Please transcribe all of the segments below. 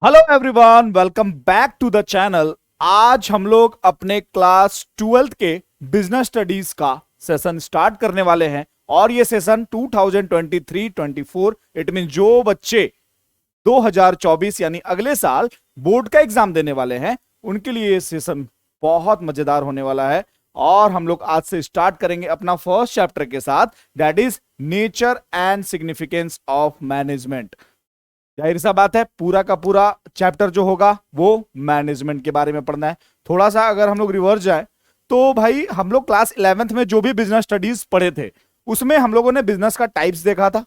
Hello everyone, welcome back to the channel. आज हम लोग अपने क्लास 12th के बिजनेस स्टडीज का सेशन स्टार्ट करने वाले हैं और ये सेशन 2023-24 इट मीन जो बच्चे 2024 यानी अगले साल बोर्ड का एग्जाम देने वाले हैं उनके लिए ये सेशन बहुत मजेदार होने वाला है। और हम लोग आज से स्टार्ट करेंगे अपना फर्स्ट चैप्टर के साथ, that is nature and significance of management. जाहिर सा बात है, पूरा का पूरा चैप्टर जो होगा वो मैनेजमेंट के बारे में पढ़ना है। थोड़ा सा अगर हम लोग रिवर्स जाए तो भाई हम लोग क्लास 11th में जो भी बिजनेस स्टडीज पढ़े थे उसमें हम लोगों ने बिजनेस का टाइप्स देखा था।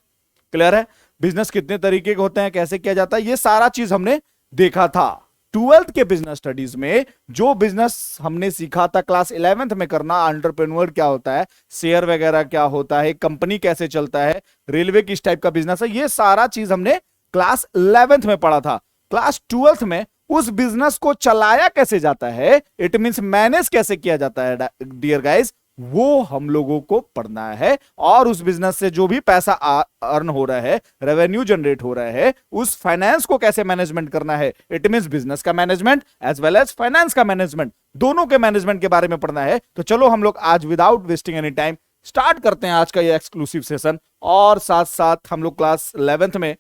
क्लियर है, बिजनेस कितने तरीके के होते हैं, कैसे किया जाता है, ये सारा चीज हमने देखा था। 12th के बिजनेस स्टडीज में जो बिजनेस हमने सीखा था क्लास 11th में करना, एंटरप्रेन्योर क्या होता है, शेयर वगैरह क्या होता है, कंपनी कैसे चलता है, रेलवे किस टाइप का बिजनेस है, ये सारा चीज हमने क्लास 11th में पढ़ा था। क्लास 12th में उस बिजनेस को चलाया कैसे जाता है, इट मींस मैनेज कैसे किया जाता है डियर गाइस, वो हम लोगों को पढ़ना है। और उस बिजनेस से जो भी पैसा अर्न हो रहा है, रेवेन्यू जनरेट हो रहा है, उस फाइनेंस को कैसे मैनेजमेंट करना है, इट मींस बिजनेस का management as well as finance का मैनेजमेंट, दोनों के मैनेजमेंट के बारे में पढ़ना है। तो चलो हम लोग आज without wasting any time start करते हैं आज का ये एक्सक्लूसिव सेशन। और साथ साथ हम लोग क्लास 11th में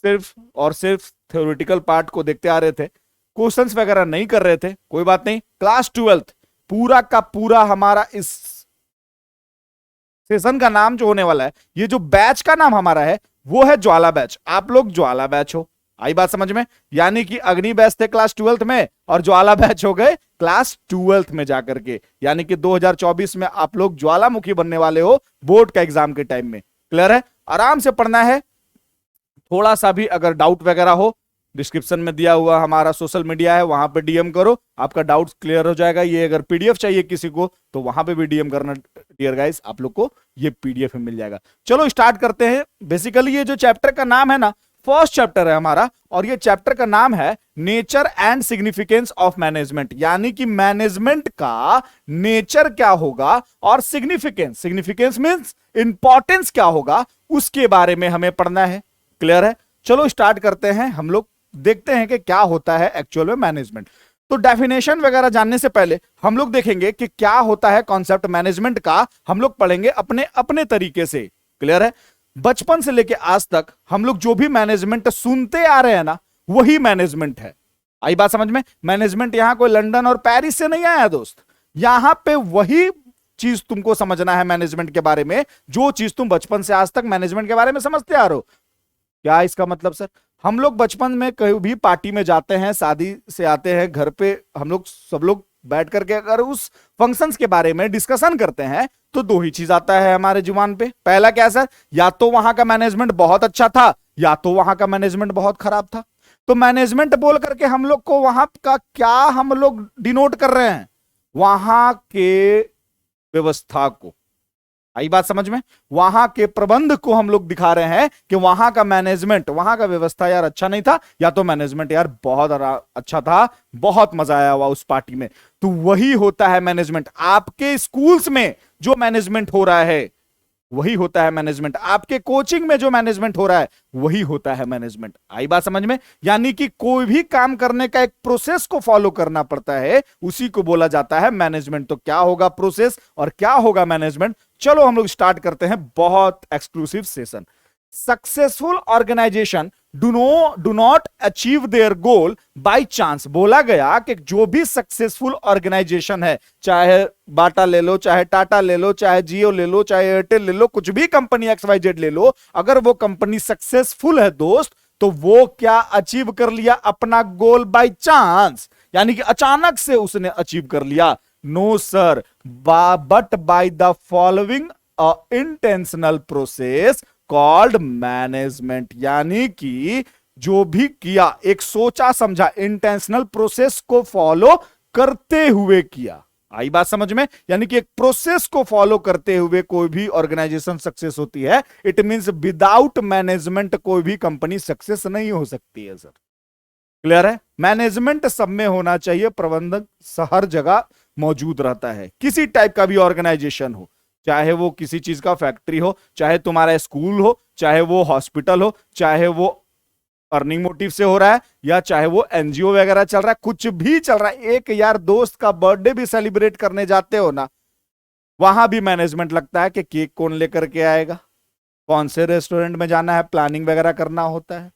सिर्फ और सिर्फ थ्योरेटिकल पार्ट को देखते आ रहे थे, क्वेश्चंस वगैरह नहीं कर रहे थे, कोई बात नहीं। क्लास 12th पूरा का पूरा हमारा इस सेशन का नाम जो होने वाला है, ये जो बैच का नाम हमारा है वो है ज्वाला बैच। आप लोग ज्वाला बैच हो, आई बात समझ में? यानी कि अग्नि बैच थे क्लास 12th में और ज्वाला बैच हो गए क्लास 12th में जाकर के, यानी कि 2024 में आप लोग ज्वालामुखी बनने वाले हो बोर्ड का एग्जाम के टाइम में। क्लियर है, आराम से पढ़ना है। थोड़ा सा भी अगर डाउट वगैरह हो, डिस्क्रिप्शन में दिया हुआ हमारा सोशल मीडिया है, वहां पे डीएम करो, आपका डाउट क्लियर हो जाएगा। ये अगर पीडीएफ चाहिए किसी को तो वहां पे भी डीएम करना डियर गाइस, आप लोग को ये पीडीएफ में मिल जाएगा। चलो स्टार्ट करते हैं। बेसिकली ये जो चैप्टर का नाम है ना, फर्स्ट चैप्टर है हमारा, और ये चैप्टर का नाम है nature and significance of management, यानी कि मैनेजमेंट का नेचर क्या होगा और सिग्निफिकेंस, सिग्निफिकेंस मींस इंपॉर्टेंस क्या होगा, उसके बारे में हमें पढ़ना है। क्लियर है, चलो स्टार्ट करते हैं। हम लोग देखते हैं कि क्या होता है एक्चुअल में मैनेजमेंट। तो डेफिनेशन वगैरह जानने से पहले हम लोग देखेंगे कि क्या होता है कॉन्सेप्ट मैनेजमेंट का, हम लोग पढ़ेंगे अपने अपने तरीके से। क्लियर है, बचपन से लेके आज तक हम लोग जो भी मैनेजमेंट सुनते आ रहे हैं ना, वही मैनेजमेंट है। आई बात समझ में? मैनेजमेंट यहां कोई लंदन और पेरिस से नहीं आया दोस्त, यहां पे वही चीज तुमको समझना है मैनेजमेंट के बारे में, जो चीज तुम बचपन से आज तक मैनेजमेंट के बारे में समझते आ रहे हो। क्या इसका मतलब सर? हम लोग बचपन में कहीं भी पार्टी में जाते हैं, शादी से आते हैं घर पे, हम लोग सब लोग बैठ करके अगर उस फंक्शंस के बारे में डिस्कशन करते हैं तो दो ही चीज आता है हमारे जुबान पे। पहला क्या सर? या तो वहां का मैनेजमेंट बहुत अच्छा था या तो वहां का मैनेजमेंट बहुत खराब था। तो मैनेजमेंट बोल करके हम लोग को वहां का क्या हम लोग डिनोट कर रहे हैं? वहां के व्यवस्था को। आई बात समझ में? वहां के प्रबंध को हम लोग दिखा रहे हैं कि वहां का मैनेजमेंट, वहां का व्यवस्था यार अच्छा नहीं था, या तो मैनेजमेंट यार बहुत अच्छा था, बहुत मजा आया हुआ उस पार्टी में। तो वही होता है मैनेजमेंट। आपके स्कूल्स में जो मैनेजमेंट हो रहा है वही होता है मैनेजमेंट, आपके कोचिंग में जो मैनेजमेंट हो रहा है वही होता है मैनेजमेंट। आई बात समझ में? यानी कि कोई भी काम करने का एक प्रोसेस को फॉलो करना पड़ता है, उसी को बोला जाता है मैनेजमेंट। तो क्या होगा प्रोसेस और क्या होगा मैनेजमेंट? चलो हम लोग स्टार्ट करते हैं बहुत exclusive session. Successful organisation do not achieve their goal by chance. बोला गया कि जो भी सक्सेसफुल ऑर्गेनाइजेशन है, चाहे बाटा ले लो, चाहे टाटा ले लो, चाहे जियो ले लो, चाहे एयरटेल ले लो, कुछ भी कंपनी XYZ ले लो, अगर वो कंपनी सक्सेसफुल है दोस्त, तो वो क्या अचीव कर लिया अपना गोल बाय चांस, यानी कि अचानक से उसने अचीव कर लिया? No sir, but by the following intentional process called management. यानी कि जो भी किया एक सोचा समझा इंटेंशनल प्रोसेस को फॉलो करते हुए किया। आई बात समझ में? यानी कि एक प्रोसेस को फॉलो करते हुए कोई भी ऑर्गेनाइजेशन सक्सेस होती है। इट मींस विदाउट मैनेजमेंट कोई भी कंपनी सक्सेस नहीं हो सकती है सर। क्लियर है? मैनेजमेंट सब में होना चाहिए, प्रबंधक हर जगह मौजूद रहता है, किसी टाइप का भी ऑर्गेनाइजेशन हो, चाहे वो किसी चीज का फैक्ट्री हो, चाहे तुम्हारा स्कूल हो, चाहे वो हॉस्पिटल हो, चाहे वो अर्निंग मोटिव से हो रहा है या चाहे वो एनजीओ वगैरह चल रहा है, कुछ भी चल रहा है, एक यार दोस्त का बर्थडे भी सेलिब्रेट करने जाते हो ना, वहां भी मैनेजमेंट लगता है कि केक कौन लेकर के आएगा, कौन से रेस्टोरेंट में जाना है, प्लानिंग वगैरह करना होता है।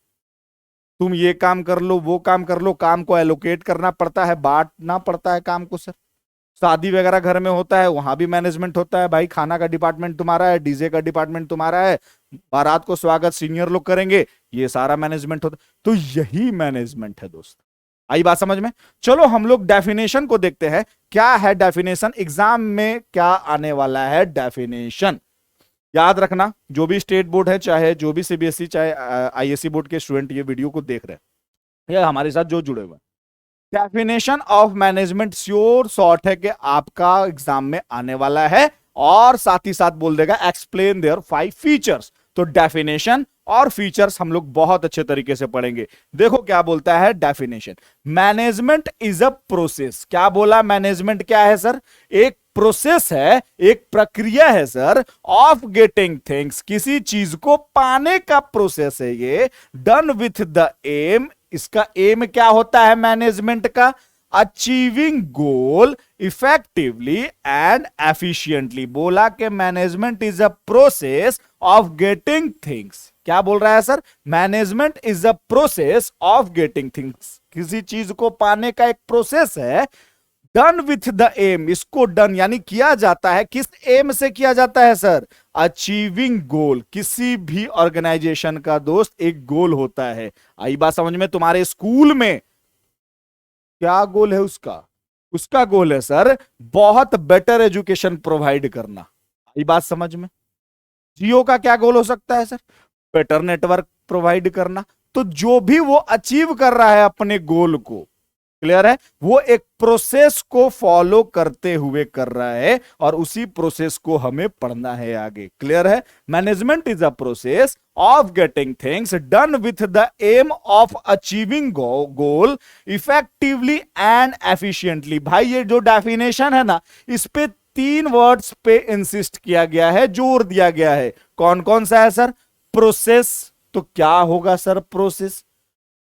तुम ये काम कर लो, वो काम कर लो, काम को एलोकेट करना पड़ता है, बांटना पड़ता है काम को सर। शादी वगैरह घर में होता है, वहां भी मैनेजमेंट होता है भाई, खाना का डिपार्टमेंट तुम्हारा है, डीजे का डिपार्टमेंट तुम्हारा है, बारात को स्वागत सीनियर लोग करेंगे, ये सारा मैनेजमेंट होता है। तो यही मैनेजमेंट है दोस्त। आई बात समझ में? चलो हम लोग डेफिनेशन को देखते हैं, क्या है डेफिनेशन, एग्जाम में क्या आने वाला है डेफिनेशन। याद रखना, जो भी स्टेट बोर्ड है, चाहे जो भी सीबीएसई चाहे आईएससी बोर्ड के स्टूडेंट ये वीडियो को देख रहे हैं या हमारे साथ जो जुड़े हुए हैं, definition of management sure short है कि आपका एग्जाम में आने वाला है, और साथ ही साथ बोल देगा एक्सप्लेन देयर 5 फीचर्स। तो डेफिनेशन और फीचर्स हम लोग बहुत अच्छे तरीके से पढ़ेंगे। देखो क्या बोलता है definition, management is a process. क्या बोला, मैनेजमेंट क्या है सर? एक प्रोसेस है, एक प्रक्रिया है सर, ऑफ गेटिंग थिंग्स, किसी चीज को पाने का प्रोसेस है ये, डन विथ द एम। इसका एम क्या होता है मैनेजमेंट का? Achieving goal effectively and efficiently. बोला कि management is a process of getting things. क्या बोल रहा है sir? Management is a process of getting things, किसी चीज को पाने का एक प्रोसेस है, डन विथ द एम। इसको डन यानी किया जाता है, किस एम से किया जाता है सर? अचीविंग गोल। किसी भी ऑर्गेनाइजेशन का दोस्त एक गोल होता है। आई बात समझ में? तुम्हारे स्कूल में क्या गोल है उसका? उसका गोल है सर बहुत बेटर एजुकेशन प्रोवाइड करना। आई बात समझ में? जियो का क्या गोल हो सकता है सर? बेटर नेटवर्क प्रोवाइड करना। तो जो भी वो अचीव कर रहा है अपने गोल को, क्लियर है, वो एक प्रोसेस को फॉलो करते हुए कर रहा है, और उसी प्रोसेस को हमें पढ़ना है आगे। क्लियर है? Management is a process of getting things done with the aim of achieving goal effectively and efficiently. भाई ये जो डेफिनेशन है ना, इस पे 3 वर्ड्स पे इंसिस्ट किया गया है, जोर दिया गया है। कौन कौन सा है सर? प्रोसेस। तो क्या होगा सर प्रोसेस?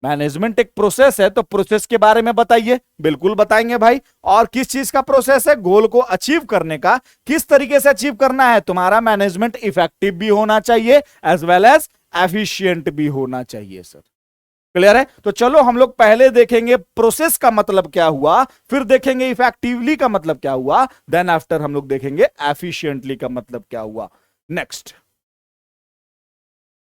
मैनेजमेंट एक प्रोसेस है, तो प्रोसेस के बारे में बताइए। बिल्कुल बताएंगे भाई। और किस चीज का प्रोसेस है? गोल को अचीव करने का। किस तरीके से अचीव करना है? तुम्हारा मैनेजमेंट इफेक्टिव भी होना चाहिए एज वेल एज एफिशिएंट भी होना चाहिए सर। क्लियर है? तो चलो हम लोग पहले देखेंगे प्रोसेस का मतलब क्या हुआ, फिर देखेंगे इफेक्टिवली का मतलब क्या हुआ, देन आफ्टर हम लोग देखेंगे एफिशिएंटली का मतलब क्या हुआ। Next,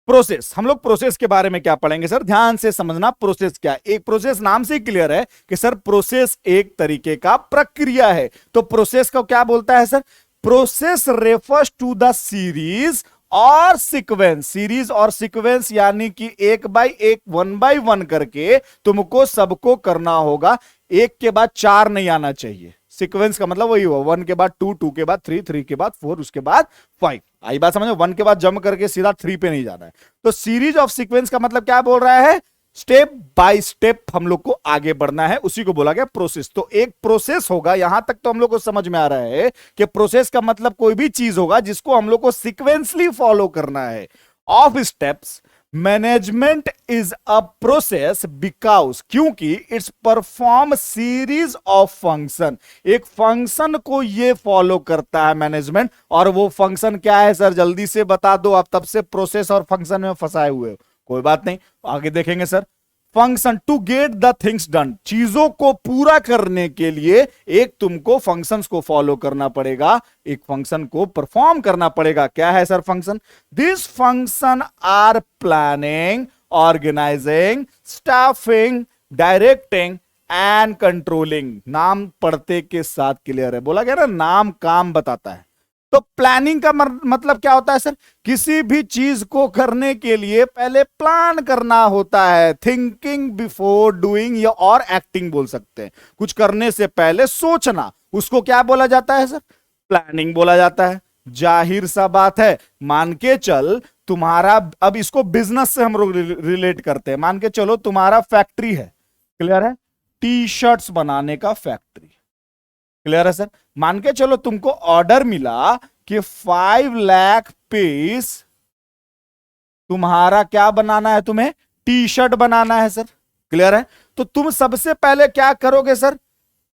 process. हम लोग प्रोसेस के बारे में क्या पढ़ेंगे सर? ध्यान से समझना, प्रोसेस क्या है। एक प्रोसेस नाम से क्लियर है कि सर प्रोसेस एक तरीके का प्रक्रिया है। तो प्रोसेस को क्या बोलता है sir? Process refers to the series और सीक्वेंस। सीरीज और सीक्वेंस यानी कि एक बाय एक, 1 बाय 1 करके तुमको सबको करना होगा, एक के बाद 4 नहीं आना चाहिए। सीक्वेंस का मतलब वही हुआ, 1 के बाद 2, 2 के बाद 3, 3 के बाद 4, उसके बाद 5। आई बात समझो? 1 के बाद जंप करके सीधा 3 पे नहीं जाना है। तो सीरीज ऑफ सीक्वेंस का मतलब क्या बोल रहा है? स्टेप बाय स्टेप हम लोग को आगे बढ़ना है, उसी को बोला गया प्रोसेस। तो एक प्रोसेस होगा, यहां तक तो हम लोग को समझ में आ रहा है कि प्रोसेस का मतलब कोई भी चीज होगा जिसको हम लोग को सीक्वेंसली फॉलो करना है of steps. Management is a process because, क्योंकि it's perform series of function. एक फंक्शन को ये फॉलो करता है मैनेजमेंट, और वो फंक्शन क्या है सर? जल्दी से बता दो, आप तब से प्रोसेस और फंक्शन में फंसाए हुए हो। कोई बात नहीं, आगे देखेंगे sir. Function to get the things done, चीजों को पूरा करने के लिए एक तुमको फंक्शंस को फॉलो करना पड़ेगा, एक फंक्शन को परफॉर्म करना पड़ेगा। क्या है sir function? This function are planning, organising, staffing, directing and controlling. नाम पढ़ते के साथ क्लियर है, बोला गया ना, नाम काम बताता है। तो प्लानिंग का मतलब क्या होता है सर? किसी भी चीज को करने के लिए पहले प्लान करना होता है। थिंकिंग बिफोर डूइंग, या और एक्टिंग बोल सकते हैं। कुछ करने से पहले सोचना, उसको क्या बोला जाता है सर? प्लानिंग बोला जाता है। जाहिर सा बात है, मान के चल तुम्हारा, अब इसको बिजनेस से हम लोग रिलेट करते हैं। मान के चलो तुम्हारा फैक्ट्री है, क्लियर है, टी शर्ट्स बनाने का फैक्ट्री, क्लियर है सर। मान के चलो तुमको ऑर्डर मिला कि 5 लाख पीस तुम्हारा क्या बनाना है, तुम्हें टी शर्ट बनाना है सर, क्लियर है। तो तुम सबसे पहले क्या करोगे सर,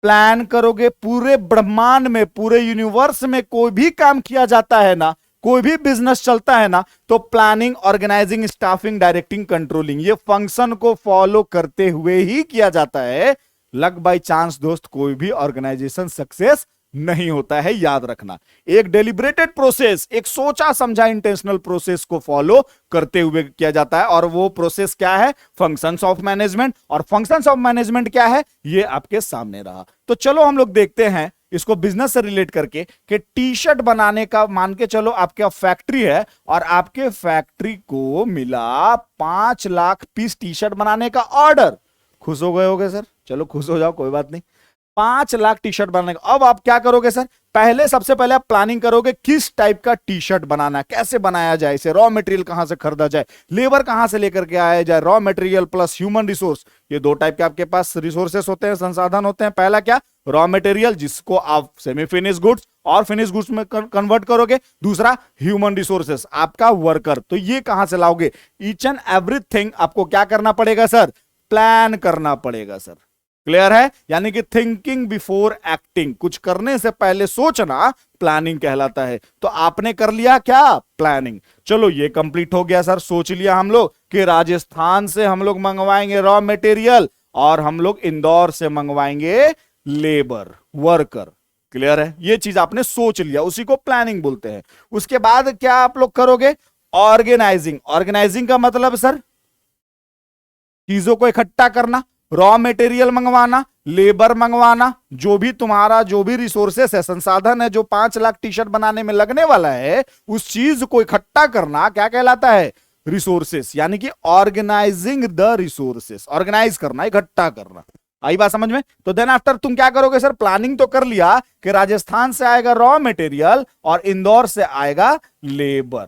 प्लान करोगे। पूरे ब्रह्मांड में, पूरे यूनिवर्स में कोई भी काम किया जाता है ना, कोई भी बिजनेस चलता है ना, तो planning, organising, staffing, directing, controlling, ये फंक्शन को फॉलो करते हुए ही किया जाता है। लक बाय चांस दोस्त कोई भी ऑर्गेनाइजेशन सक्सेस नहीं होता है, याद रखना। एक डेलिब्रेटेड प्रोसेस, एक सोचा समझा इंटेंशनल प्रोसेस को फॉलो करते हुए किया जाता है, और वो प्रोसेस क्या है, फंक्शंस ऑफ मैनेजमेंट। और फंक्शंस ऑफ मैनेजमेंट क्या है, ये आपके सामने रहा। तो चलो हम लोग देखते हैं इसको बिजनेस से रिलेट करके, कि टी शर्ट बनाने का, मान के चलो आपका फैक्ट्री है और आपके फैक्ट्री को मिला 5 लाख पीस टी शर्ट बनाने का ऑर्डर। खुश हो गए होगे सर, चलो खुश हो जाओ, कोई बात नहीं। 5 लाख टी शर्ट बनाने का, अब आप क्या करोगे सर, पहले सबसे पहले आप प्लानिंग करोगे किस टाइप का टी शर्ट बनाना है, कैसे बनाया जाए इसे, रॉ मटेरियल कहां से खरीदा जाए, लेबर कहां से लेकर के आया जाए, raw material plus human resource. ये 2 टाइप के आपके पास रिसोर्सेस होते हैं, संसाधन होते हैं। पहला क्या, रॉ मटेरियल, जिसको आप सेमी फिनिश गुड्स और फिनिश गुड्स में कन्वर्ट करोगे। दूसरा ह्यूमन रिसोर्सेस, आपका वर्कर। तो ये कहां से लाओगे, ईच एंड एवरीथिंग आपको क्या करना पड़ेगा सर, प्लान करना पड़ेगा सर, क्लियर है। यानी कि थिंकिंग बिफोर एक्टिंग, कुछ करने से पहले सोचना प्लानिंग कहलाता है। तो आपने कर लिया क्या, प्लानिंग। चलो ये कंप्लीट हो गया सर, सोच लिया हम लोग कि राजस्थान से हम लोग मंगवाएंगे रॉ मटेरियल और हम लोग इंदौर से मंगवाएंगे लेबर, वर्कर, क्लियर है। ये चीज आपने सोच लिया, उसी को प्लानिंग बोलते हैं। उसके बाद क्या आप लोग करोगे, ऑर्गेनाइजिंग। ऑर्गेनाइजिंग का मतलब सर चीजों को इकट्ठा करना, रॉ मटेरियल मंगवाना, लेबर मंगवाना, जो भी तुम्हारा जो भी रिसोर्सेस है, संसाधन है, जो 5 लाख टी शर्ट बनाने में लगने वाला है, उस चीज को इकट्ठा करना क्या कहलाता है, रिसोर्सेस। यानी कि ऑर्गेनाइजिंग द रिसोर्सेस, ऑर्गेनाइज करना, इकट्ठा करना। आई बात समझ में। तो देन आफ्टर तुम क्या करोगे सर, प्लानिंग तो कर लिया कि राजस्थान से आएगा रॉ मटेरियल और इंदौर से आएगा लेबर,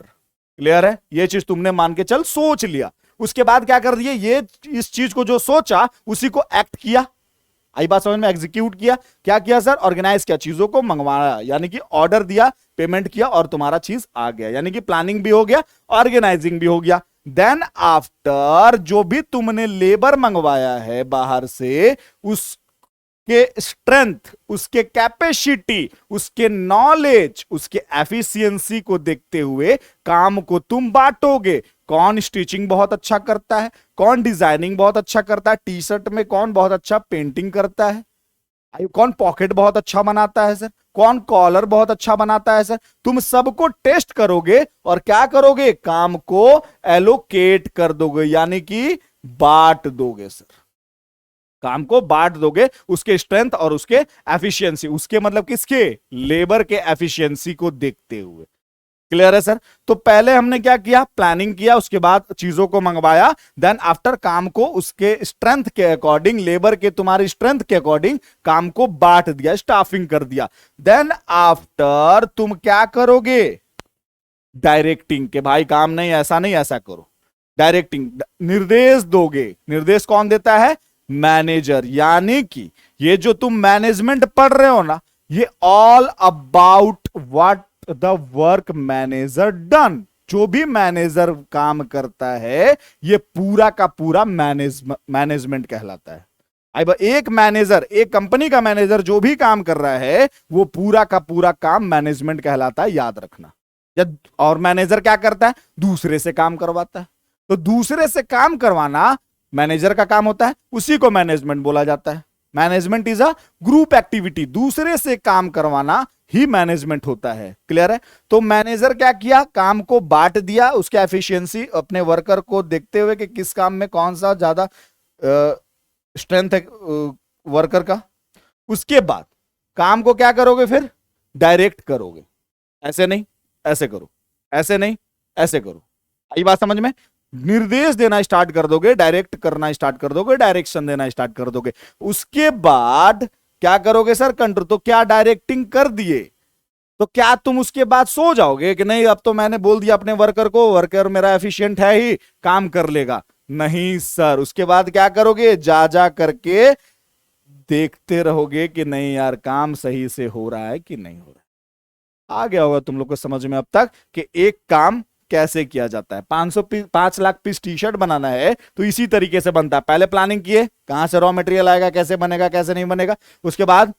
क्लियर है। ये चीज तुमने मान के चल सोच लिया। उसके बाद क्या कर दिए, ये इस चीज को जो सोचा उसी को एक्ट किया। आई बात समझ में, एग्जीक्यूट किया। क्या किया सर, ऑर्गेनाइज किया, चीजों को मंगवाया, यानी कि ऑर्डर दिया, पेमेंट किया और तुम्हारा चीज आ गया। यानी कि प्लानिंग भी हो गया, ऑर्गेनाइजिंग भी हो गया। देन आफ्टर जो भी तुमने लेबर मंगवाया है बाहर से, उसके स्ट्रेंथ, उसके कैपेसिटी, उसके नॉलेज, उसके एफिशिएंसी को देखते हुए काम को तुम बांटोगे। कौन स्टिचिंग बहुत अच्छा करता है, कौन डिजाइनिंग बहुत अच्छा करता है, टी शर्ट में कौन बहुत अच्छा पेंटिंग करता है, कौन पॉकेट बहुत अच्छा बनाता है सर, कौन कॉलर बहुत अच्छा बनाता है सर। तुम सबको टेस्ट करोगे और क्या करोगे, काम को एलोकेट कर दोगे, यानी कि बांट दोगे सर। काम को बांट दोगे, उसके स्ट्रेंथ और उसके एफिशिएंसी, उसके मतलब किसके, लेबर के एफिशिएंसी को देखते हुए, क्लियर है सर। तो पहले हमने क्या किया, प्लानिंग किया, उसके बाद चीजों को मंगवाया। देन आफ्टर काम को उसके स्ट्रेंथ के अकॉर्डिंग, लेबर के तुम्हारी स्ट्रेंथ के अकॉर्डिंग काम को बांट दिया, स्टाफिंग कर दिया। देन आफ्टर तुम क्या करोगे, डायरेक्टिंग, के भाई काम नहीं, ऐसा नहीं, ऐसा करो। डायरेक्टिंग, निर्देश दोगे। निर्देश कौन देता है, मैनेजर। यानी कि ये जो तुम मैनेजमेंट पढ़ रहे हो ना, ये all about what the work manager done. जो भी मैनेजर काम करता है, ये पूरा का पूरा मैनेजमेंट कहलाता है। एक मैनेजर, एक कंपनी का मैनेजर जो भी काम कर रहा है, वो पूरा का पूरा काम मैनेजमेंट कहलाता है, याद रखना। और मैनेजर क्या करता है, दूसरे से काम करवाता है। तो दूसरे से काम करवाना मैनेजर का काम होता है, उसी को मैनेजमेंट बोला जाता है। Management is a group activity, दूसरे से काम करवाना ही मैनेजमेंट होता है, क्लियर है। तो मैनेजर क्या किया, काम को बांट दिया, उसके एफिशिएंसी अपने वर्कर को देखते हुए कि किस काम में कौन सा ज्यादा स्ट्रेंथ है वर्कर का। उसके बाद काम को क्या करोगे, फिर डायरेक्ट करोगे। ऐसे नहीं ऐसे करो, ऐसे नहीं ऐसे करो। आई बात समझ में। निर्देश देना स्टार्ट कर दोगे, डायरेक्ट करना स्टार्ट कर दोगे, डायरेक्शन देना स्टार्ट कर दोगे। उसके बाद क्या करोगे सर, कंट्रोल। तो क्या डायरेक्टिंग कर दिए, तो क्या तुम उसके बाद सो जाओगे कि नहीं अब तो मैंने बोल दिया अपने वर्कर को, वर्कर मेरा एफिशिएंट है ही, काम कर लेगा। नहीं सर, उसके बाद क्या करोगे, जा जा करके देखते रहोगे कि नहीं यार काम सही से हो रहा है कि नहीं हो रहा है। आ गया होगा तुम लोग को समझ में अब तक कि एक काम कैसे किया जाता है। 5 लाख पीस टी शर्ट बनाना है तो इसी तरीके से बनता है। पहले प्लानिंग किए, कहां से रॉ मटेरियल आएगा, कैसे बनेगा, कैसे नहीं बनेगा, उसके बाद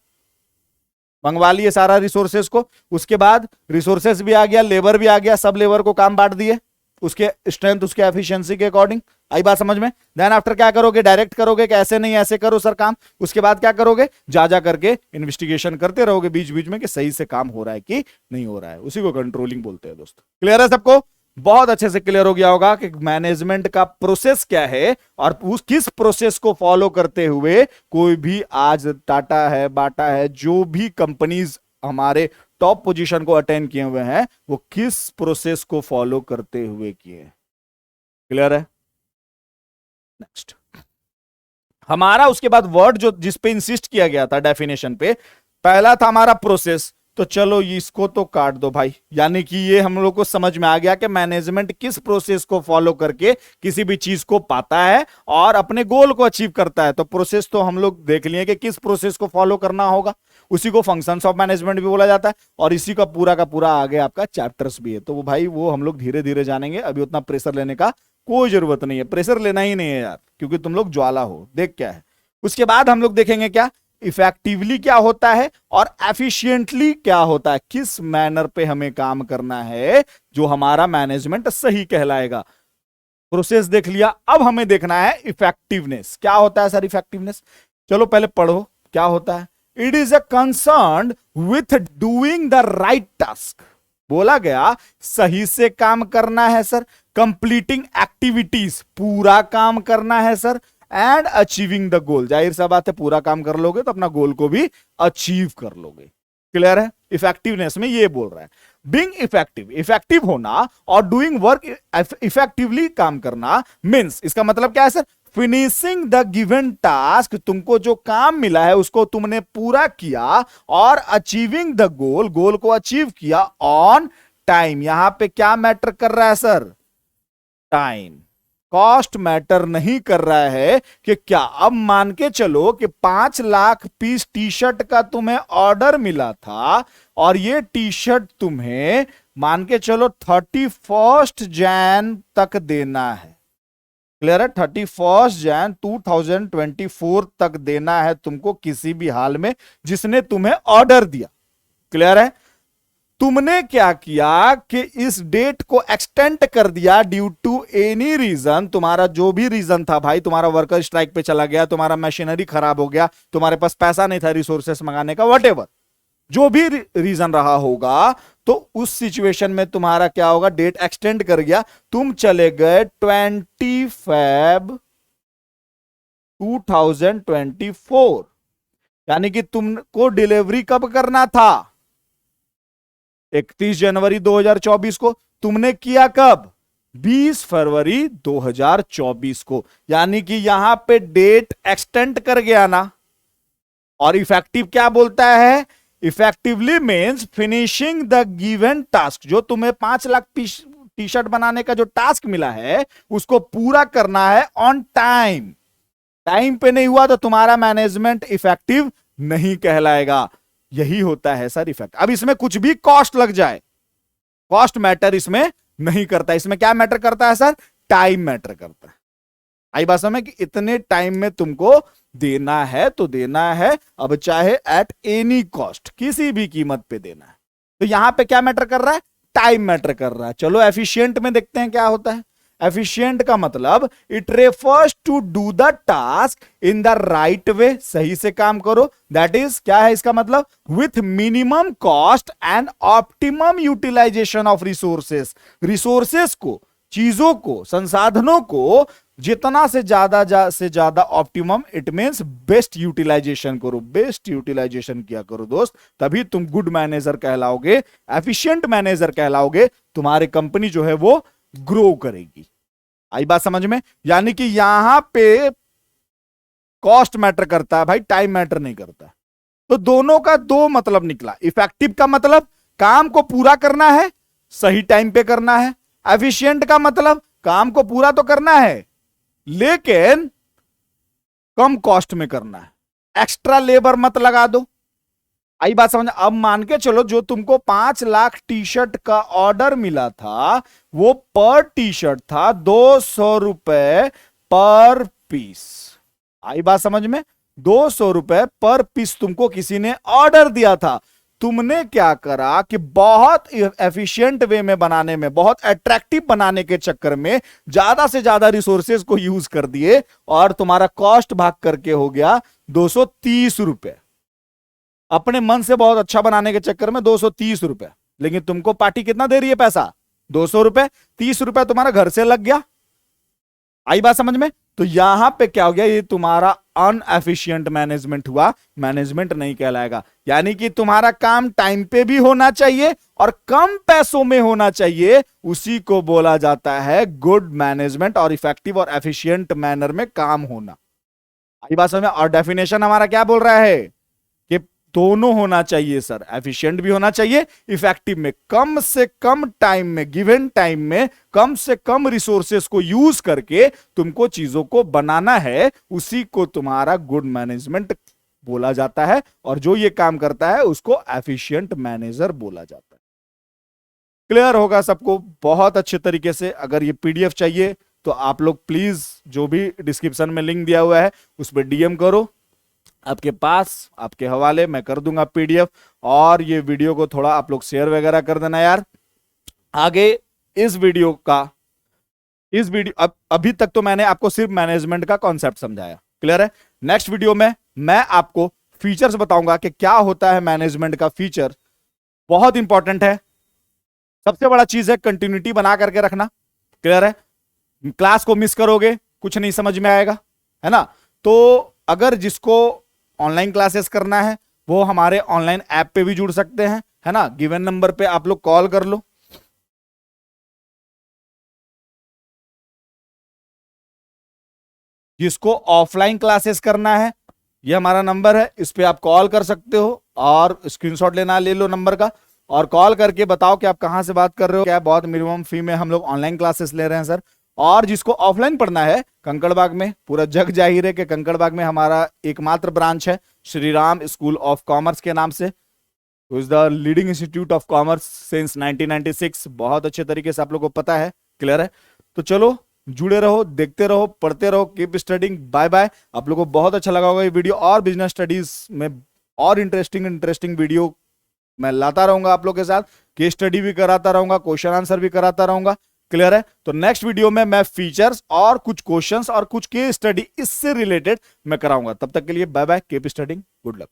मंगवा लिए सारा रिसोर्सेस को, उसके बाद रिसोर्सेस भी आ गया, लेबर भी आ गया, सब लेबर को काम बांट दिए उसके स्ट्रेंथ, उसके एफिशिएंसी के अकॉर्डिंग। आई बात समझ में। देन आफ्टर क्या करोगे, डायरेक्ट करोगे कि ऐसे नहीं ऐसे करो सर काम। उसके बाद क्या करोगे, जा करके इन्वेस्टिगेशन करते रहोगे बीच बीच में कि सही से काम हो रहा है कि नहीं हो रहा है। उसी को कंट्रोलिंग बोलते हैं दोस्तों। क्लियर है सबको? बहुत अच्छे से क्लियर हो गया होगा कि मैनेजमेंट का प्रोसेस क्या है और उस किस प्रोसेस को फॉलो करते हुए कोई भी आज टाटा है, बाटा है, जो भी कंपनीज हमारे टॉप पोजीशन को अटेन किए हुए हैं वो किस प्रोसेस को फॉलो करते हुए किए। क्लियर है? नेक्स्ट हमारा उसके बाद वर्ड जो जिस पे इंसिस्ट किया गया था डेफिनेशन पे, पहला था हमारा प्रोसेस। तो चलो इसको तो काट दो भाई, यानी कि ये हम लोग को समझ में आ गया कि मैनेजमेंट किस प्रोसेस को फॉलो करके किसी भी चीज को पाता है और अपने गोल को अचीव करता है। तो प्रोसेस तो हम लोग देख लिए कि किस प्रोसेस को फॉलो करना होगा, उसी को फंक्शंस ऑफ मैनेजमेंट भी बोला जाता है और इसी का पूरा आगे आपका चैप्टर्स भी है। तो वो भाई वो हम लोग धीरे धीरे जानेंगे, अभी उतना प्रेशर लेने का कोई जरूरत नहीं है। प्रेशर लेना ही नहीं है यार, क्योंकि तुम लोग ज्वाला हो। देख क्या है, उसके बाद हम लोग देखेंगे क्या इफेक्टिवली क्या होता है और एफिशिएंटली क्या होता है, किस मैनर पे हमें काम करना है जो हमारा मैनेजमेंट सही कहलाएगा। प्रोसेस देख लिया, अब हमें देखना है इफेक्टिवनेस। क्या होता है सर इफेक्टिवनेस? चलो पहले पढ़ो क्या होता है। It is a concern with doing the right task. बोला गया सही से काम करना है सर, कंप्लीटिंग एक्टिविटीज, पूरा काम करना है sir, and achieving the goal. जाहिर सा बात है पूरा काम कर लोगे तो अपना गोल को भी अचीव कर लोगे। क्लियर है? इफेक्टिवनेस में ये बोल रहा है बीइंग इफेक्टिव, इफेक्टिव होना और डूइंग वर्क इफेक्टिवली काम करना मींस, इसका मतलब क्या है sir, finishing the given task, तुमको जो काम मिला है उसको तुमने पूरा किया और अचीविंग द गोल, गोल को अचीव किया ऑन टाइम। यहां पे क्या मैटर कर रहा है सर? टाइम। कॉस्ट मैटर नहीं कर रहा है कि क्या अब मान के चलो कि 5 लाख पीस टी शर्ट का तुम्हें ऑर्डर मिला था और ये टी शर्ट तुम्हें मान के चलो 31 जैन तक देना है। क्लियर है? 31 जैन 2024 तक देना है तुमको किसी भी हाल में जिसने तुम्हें ऑर्डर दिया। क्लियर है? तुमने क्या किया कि इस डेट को एक्सटेंड कर दिया ड्यू टू एनी रीजन। तुम्हारा जो भी रीजन था भाई, तुम्हारा वर्कर स्ट्राइक पे चला गया, तुम्हारा मशीनरी खराब हो गया, तुम्हारे पास पैसा नहीं था रिसोर्सेस मंगाने का, व्हाटएवर जो भी रीजन रहा होगा, तो उस सिचुएशन में तुम्हारा क्या होगा, डेट एक्सटेंड कर गया, तुम चले गए 20 Feb 2024, यानी कि तुमको डिलीवरी कब करना था? 31 जनवरी 2024 को। तुमने किया कब? 20 फरवरी 2024 को। यानी कि यहां पे डेट एक्सटेंड कर गया ना। और इफेक्टिव क्या बोलता है? Effectively means finishing the given task. जो तुम्हें 5 लाख टी शर्ट बनाने का जो टास्क मिला है उसको पूरा करना है ऑन टाइम। टाइम पे नहीं हुआ तो तुम्हारा मैनेजमेंट इफेक्टिव नहीं कहलाएगा। यही होता है सर इफेक्ट। अब इसमें कुछ भी कॉस्ट लग जाए, कॉस्ट मैटर इसमें नहीं करता। इसमें क्या मैटर करता है सर? टाइम मैटर करता है। आई बात समझ कि इतने टाइम में तुमको देना है तो देना है, अब चाहे एट एनी कॉस्ट, किसी भी कीमत पे देना है। तो यहां पे क्या मैटर कर रहा है? टाइम मैटर कर रहा है। चलो एफिशिएंट में देखते हैं क्या होता है। एफिशिएंट का मतलब it refers to do the task in the right way, सही से काम करो। दैट इज क्या है इसका मतलब? With minimum cost and optimum utilisation of resources. Resources को, चीजों को, संसाधनों को जितना से ज्यादा optimum, it means best utilisation करो। बेस्ट यूटिलाइजेशन किया करो दोस्त, तभी तुम गुड मैनेजर कहलाओगे, एफिशिएंट मैनेजर कहलाओगे। तुम्हारी कंपनी जो है वो ग्रो करेगी। आई बात समझ में? यानी कि यहां पे कॉस्ट मैटर करता है भाई, टाइम मैटर नहीं करता। तो दोनों का दो मतलब निकला। इफेक्टिव का मतलब काम को पूरा करना है, सही टाइम पे करना है। एफिशिएंट का मतलब काम को पूरा तो करना है लेकिन कम कॉस्ट में करना है। एक्स्ट्रा लेबर मत लगा दो। आई बात समझ? अब मान के चलो जो तुमको 5 लाख टी शर्ट का ऑर्डर मिला था वो पर टी शर्ट था 200 रुपए पर पीस। आई बात समझ में? 200 रुपए पर पीस तुमको किसी ने ऑर्डर दिया था। तुमने क्या करा कि बहुत एफिशिएंट वे में बनाने में, बहुत अट्रैक्टिव बनाने के चक्कर में ज्यादा से ज्यादा रिसोर्सेज को यूज कर दिए और तुम्हारा कॉस्ट भाग करके हो गया 230 रुपए। अपने मन से बहुत अच्छा बनाने के चक्कर में 230 रुपए, लेकिन तुमको पार्टी कितना दे रही है पैसा? 200 रुपए। 30 रुपए तुम्हारा घर से लग गया। आई बात समझ में? तो यहां पे क्या हो गया, ये तुम्हारा अनएफिशिएंट मैनेजमेंट हुआ, मैनेजमेंट नहीं कहलाएगा। यानी कि तुम्हारा काम टाइम पे भी होना चाहिए और कम पैसों में होना चाहिए, उसी को बोला जाता है गुड मैनेजमेंट और इफेक्टिव और एफिशिएंट मैनर में काम होना। आई बात समझ में? और डेफिनेशन हमारा क्या बोल रहा है कि दोनों होना चाहिए सर, एफिशिएंट भी होना चाहिए, इफेक्टिव में कम से कम टाइम में, गिवन टाइम में कम से कम रिसोर्सेस को यूज करके तुमको चीजों को बनाना है, उसी को तुम्हारा गुड मैनेजमेंट बोला जाता है। और जो ये काम करता है उसको एफिशिएंट मैनेजर बोला जाता है। क्लियर होगा सबको बहुत अच्छे तरीके से? अगर ये पीडीएफ चाहिए तो आप लोग प्लीज जो भी डिस्क्रिप्शन में लिंक दिया हुआ है उस पर डीएम करो, आपके पास, आपके हवाले मैं कर दूंगा पीडीएफ। और ये वीडियो को थोड़ा आप लोग शेयर वगैरह कर देना यार। आगे इस वीडियो अभी तक तो मैंने आपको सिर्फ मैनेजमेंट का कॉन्सेप्ट समझाया, क्लियर है? नेक्स्ट वीडियो में मैं आपको फीचर्स बताऊंगा कि क्या होता है मैनेजमेंट का फीचर। बहुत इंपॉर्टेंट है। सबसे बड़ा चीज है कंटिन्यूटी बना करके रखना, क्लियर है? क्लास को मिस करोगे कुछ नहीं समझ में आएगा, है ना? तो अगर जिसको ऑनलाइन क्लासेस करना है वो हमारे ऑनलाइन ऐप पे भी जुड़ सकते हैं, है ना? गिवन नंबर पे आप लोग कॉल कर लो। जिसको ऑफलाइन क्लासेस करना है ये हमारा नंबर है, इस पे आप कॉल कर सकते हो और स्क्रीनशॉट लेना, ले लो नंबर का और कॉल करके बताओ कि आप कहां से बात कर रहे हो, क्या बहुत मिनिमम फी में हम लोग ऑनलाइन क्लासेस ले रहे हैं सर। और जिसको ऑफलाइन पढ़ना है कंकड़बाग में, पूरा जग जाहिर है कि कंकड़बाग में हमारा एकमात्र ब्रांच है Shri Ram school of commerce के नाम से, is the leading institute of commerce since 1996। बहुत अच्छे तरीके से आप लोगों को पता है, क्लियर है? तो चलो जुड़े रहो, देखते रहो, पढ़ते रहो, कीप स्टडिंग। Bye bye. आप लोगों को बहुत अच्छा लगा होगा ये वीडियो, और बिजनेस स्टडीज में और इंटरेस्टिंग वीडियो मैं लाता रहूंगा आप लोग के साथ, केस स्टडी भी कराता रहूंगा, क्वेश्चन आंसर भी कराता रहूंगा, क्लियर है? तो नेक्स्ट वीडियो में मैं फीचर्स और कुछ क्वेश्चंस और कुछ केस स्टडी इससे रिलेटेड मैं कराऊंगा। तब तक के लिए bye bye, keep studying, good luck.